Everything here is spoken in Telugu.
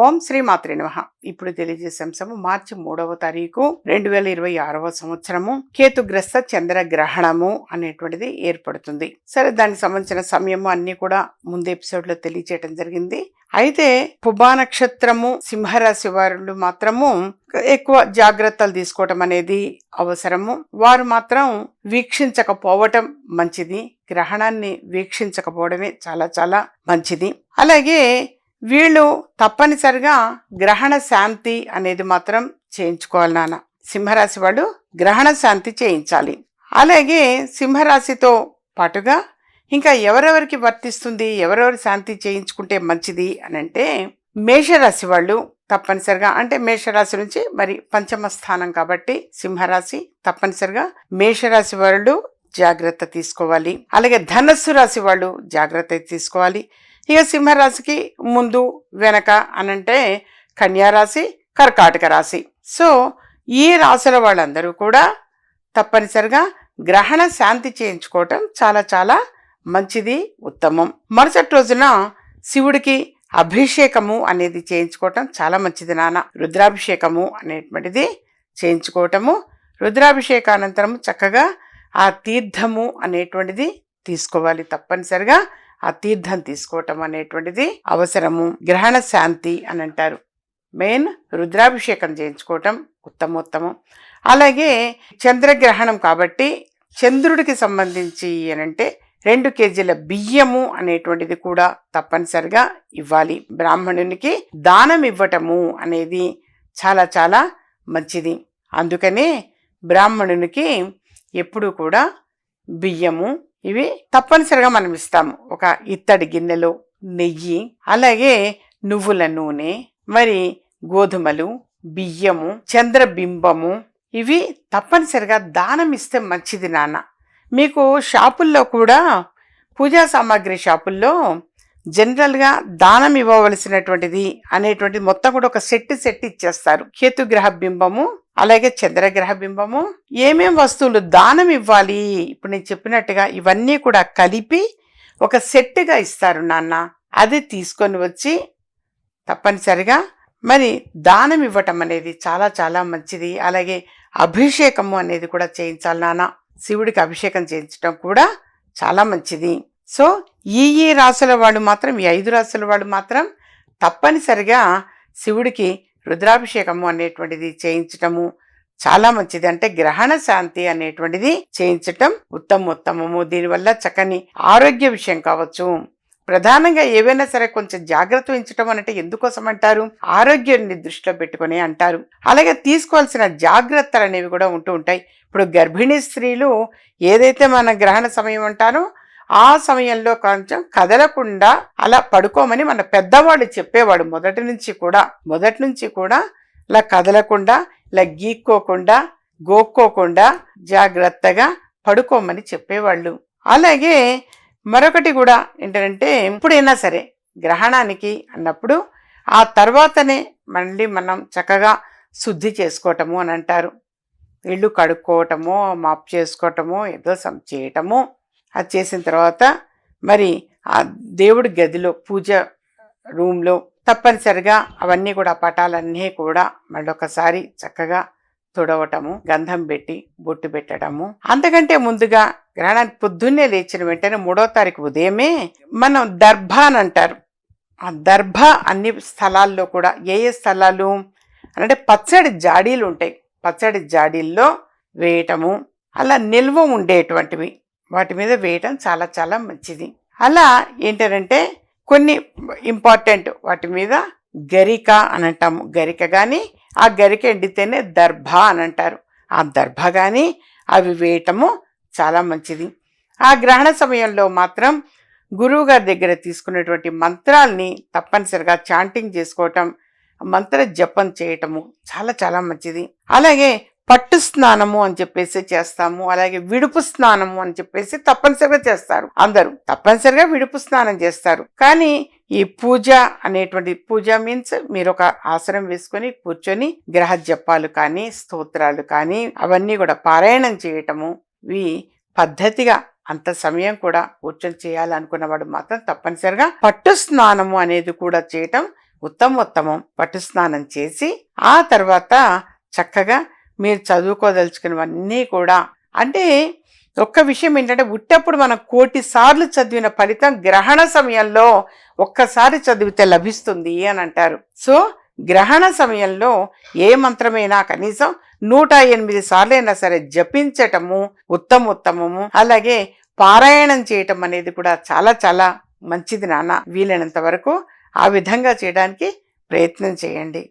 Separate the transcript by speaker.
Speaker 1: ఓం శ్రీ మాత్రే నమః. ఇప్పుడు తెలియజేసే అంశము మార్చి 3వ తారీఖు 2026వ సంవత్సరము కేతుగ్రస్త చంద్రగ్రహణము అనేటువంటిది ఏర్పడుతుంది. సరే, దానికి సంబంధించిన సమయము అన్ని కూడా ముందు ఎపిసోడ్ లో తెలియచేయడం జరిగింది. అయితే పుబ్బా నక్షత్రము సింహరాశి వారు మాత్రము ఎక్కువ జాగ్రత్తలు తీసుకోవటం అనేది అవసరము. వారు మాత్రం వీక్షించకపోవటం మంచిది. గ్రహణాన్ని వీక్షించకపోవడమే చాలా చాలా మంచిది. అలాగే వీళ్ళు తప్పనిసరిగా గ్రహణ శాంతి అనేది మాత్రం చేయించుకోవాలి నాన్న. సింహరాశి వాళ్ళు గ్రహణ శాంతి చేయించాలి. అలాగే సింహరాశితో పాటుగా ఇంకా ఎవరెవరికి వర్తిస్తుంది, ఎవరెవరి శాంతి చేయించుకుంటే మంచిది అని అంటే మేషరాశి వాళ్ళు తప్పనిసరిగా, అంటే మేషరాశి నుంచి మరి పంచమ స్థానం కాబట్టి సింహరాశి తప్పనిసరిగా మేషరాశి వాళ్ళు జాగ్రత్త తీసుకోవాలి. అలాగే ధనస్సు రాశి వాళ్ళు జాగ్రత్త తీసుకోవాలి. ఇక సింహరాశికి ముందు వెనక అనంటే కన్యారాశి, కర్కాటక రాశి. సో ఈ రాశుల వాళ్ళందరూ కూడా తప్పనిసరిగా గ్రహణ శాంతి చేయించుకోవటం చాలా చాలా మంచిది, ఉత్తమం. మరుసటి రోజున శివుడికి అభిషేకము అనేది చేయించుకోవటం చాలా మంచిది నాన్న. రుద్రాభిషేకము అనేటువంటిది చేయించుకోవటము, రుద్రాభిషేకానంతరము చక్కగా ఆ తీర్థము అనేటువంటిది తీసుకోవాలి. తప్పనిసరిగా ఆ తీర్థం తీసుకోవటం అనేటువంటిది అవసరము. గ్రహణ శాంతి అని అంటారు. మెయిన్ రుద్రాభిషేకం చేయించుకోవటం ఉత్తమోత్తమం. అలాగే చంద్రగ్రహణం కాబట్టి చంద్రుడికి సంబంధించి అనంటే 2 కేజీల బియ్యము అనేటువంటిది కూడా తప్పనిసరిగా ఇవ్వాలి. బ్రాహ్మణునికి దానం ఇవ్వటము అనేది చాలా చాలా మంచిది. అందుకనే బ్రాహ్మణునికి ఎప్పుడు కూడా బియ్యము ఇవి తప్పనిసరిగా మనం ఇస్తాము. ఒక ఇత్తడి గిన్నెలో నెయ్యి, అలాగే నువ్వుల నూనె, మరి గోధుమలు, బియ్యము, చంద్రబింబము ఇవి తప్పనిసరిగా దానం ఇస్తే మంచిది నాన్న. మీకు షాపుల్లో కూడా పూజా సామాగ్రి షాపుల్లో జనరల్గా దానం ఇవ్వవలసినటువంటిది అనేటువంటిది మొత్తం కూడా ఒక సెట్ ఇచ్చేస్తారు. కేతుగ్రహ బింబము, అలాగే చంద్రగ్రహ బింబము, ఏమేం వస్తువులు దానం ఇవ్వాలి ఇప్పుడు నేను చెప్పినట్టుగా ఇవన్నీ కూడా కలిపి ఒక సెట్గా ఇస్తారు నాన్న. అది తీసుకొని వచ్చి తప్పనిసరిగా మరి దానం ఇవ్వటం అనేది చాలా చాలా మంచిది. అలాగే అభిషేకము అనేది కూడా చేయించాలి నాన్న. శివుడికి అభిషేకం చేయించడం కూడా చాలా మంచిది. సో ఈ రాశుల వాళ్ళు మాత్రం, ఈ 5 రాశుల వాళ్ళు మాత్రం తప్పనిసరిగా శివుడికి రుద్రాభిషేకము అనేటువంటిది చేయించటము చాలా మంచిది. అంటే గ్రహణ శాంతి అనేటువంటిది చేయించటం ఉత్తమోత్తమము. దీనివల్ల చక్కని ఆరోగ్య విషయం కావచ్చు. ప్రధానంగా ఏవైనా సరే కొంచెం జాగ్రత్త వహించటం అంటే ఎందుకోసం అంటారు? ఆరోగ్యాన్ని దృష్టిలో పెట్టుకుని అంటారు. అలాగే తీసుకోవాల్సిన జాగ్రత్తలు అనేవి కూడా ఉంటూ ఉంటాయి. ఇప్పుడు గర్భిణీ స్త్రీలు ఏదైతే మన గ్రహణ సమయం అంటారో ఆ సమయంలో కొంచెం కదలకుండా అలా పడుకోమని మన పెద్దవాళ్ళు చెప్పేవాడు. మొదటి నుంచి కూడా ఇలా కదలకుండా, ఇలా గీక్కోకుండా, గోక్కోకుండా జాగ్రత్తగా పడుకోమని చెప్పేవాళ్ళు. అలాగే మరొకటి కూడా ఏంటంటే ఎప్పుడైనా సరే గ్రహణానికి అన్నప్పుడు ఆ తర్వాతనే మళ్ళీ మనం చక్కగా శుద్ధి చేసుకోవటము అని అంటారు. ఇల్లు కడుక్కోవటమో, మాప్ చేసుకోవటమో, ఏదో చేయటము. అది చేసిన తర్వాత మరి ఆ దేవుడి గదిలో, పూజ రూమ్లో తప్పనిసరిగా అవన్నీ కూడా పటాలన్నీ కూడా మళ్ళొకసారి చక్కగా తుడవటము, గంధం పెట్టి బొట్టు పెట్టడము. అంతకంటే ముందుగా గ్రహణానికి పొద్దున్నే లేచిన వెంటనే 3వ తారీఖు ఉదయమే మనం దర్భ అని అంటారు. ఆ దర్భ అన్ని స్థలాల్లో కూడా ఏ స్థలాలు అంటే పచ్చడి జాడీలు ఉంటాయి. పచ్చడి జాడీల్లో వేయటము, అలా నిల్వ ఉండేటువంటివి వాటి మీద వేయటం చాలా చాలా మంచిది. అలా ఏంటంటే కొన్ని ఇంపార్టెంట్ వాటి మీద గరిక అని అంటాము. గరిక కానీ ఆ గరిక ఎండితేనే దర్భ అని అంటారు. ఆ దర్భ కానీ అవి వేయటము చాలా మంచిది. ఆ గ్రహణ సమయంలో మాత్రం గురువు గారి దగ్గర తీసుకునేటువంటి మంత్రాల్ని తప్పనిసరిగా చాంటింగ్ చేసుకోవటం, మంత్ర జపం చేయటము చాలా చాలా మంచిది. అలాగే పట్టు స్నానము అని చెప్పేసి చేస్తాము. అలాగే విడుపు స్నానము అని చెప్పేసి తప్పనిసరిగా చేస్తారు. అందరూ తప్పనిసరిగా విడుపు స్నానం చేస్తారు. కానీ ఈ పూజ అనేటువంటి, పూజ మీన్స్ మీరు ఒక ఆసనం వేసుకొని కూర్చొని గ్రహ జపాలు కానీ, స్తోత్రాలు కానీ అవన్నీ కూడా పారాయణం చేయటము, ఇవి పద్ధతిగా అంత సమయం కూడా కూర్చొని చేయాలనుకున్నవాడు మాత్రం తప్పనిసరిగా పట్టు స్నానము అనేది కూడా చేయటం ఉత్తమోత్తమం పట్టు స్నానం చేసి ఆ తర్వాత చక్కగా మీరు చదువుకోదలుచుకున్నవన్నీ కూడా అంటే ఒక్క విషయం ఏంటంటే ఉట్టప్పుడు మనం 1,000,000 సార్లు చదివిన ఫలితం గ్రహణ సమయంలో ఒక్కసారి చదివితే లభిస్తుంది అని అంటారు. సో గ్రహణ సమయంలో ఏ మంత్రమైనా కనీసం 108 సార్లైనా సరే జపించటము ఉత్తమోత్తమము. అలాగే పారాయణం చేయటం అనేది కూడా చాలా చాలా మంచిది నాన్న. వీలైనంత వరకు ఆ విధంగా చేయడానికి ప్రయత్నం చేయండి.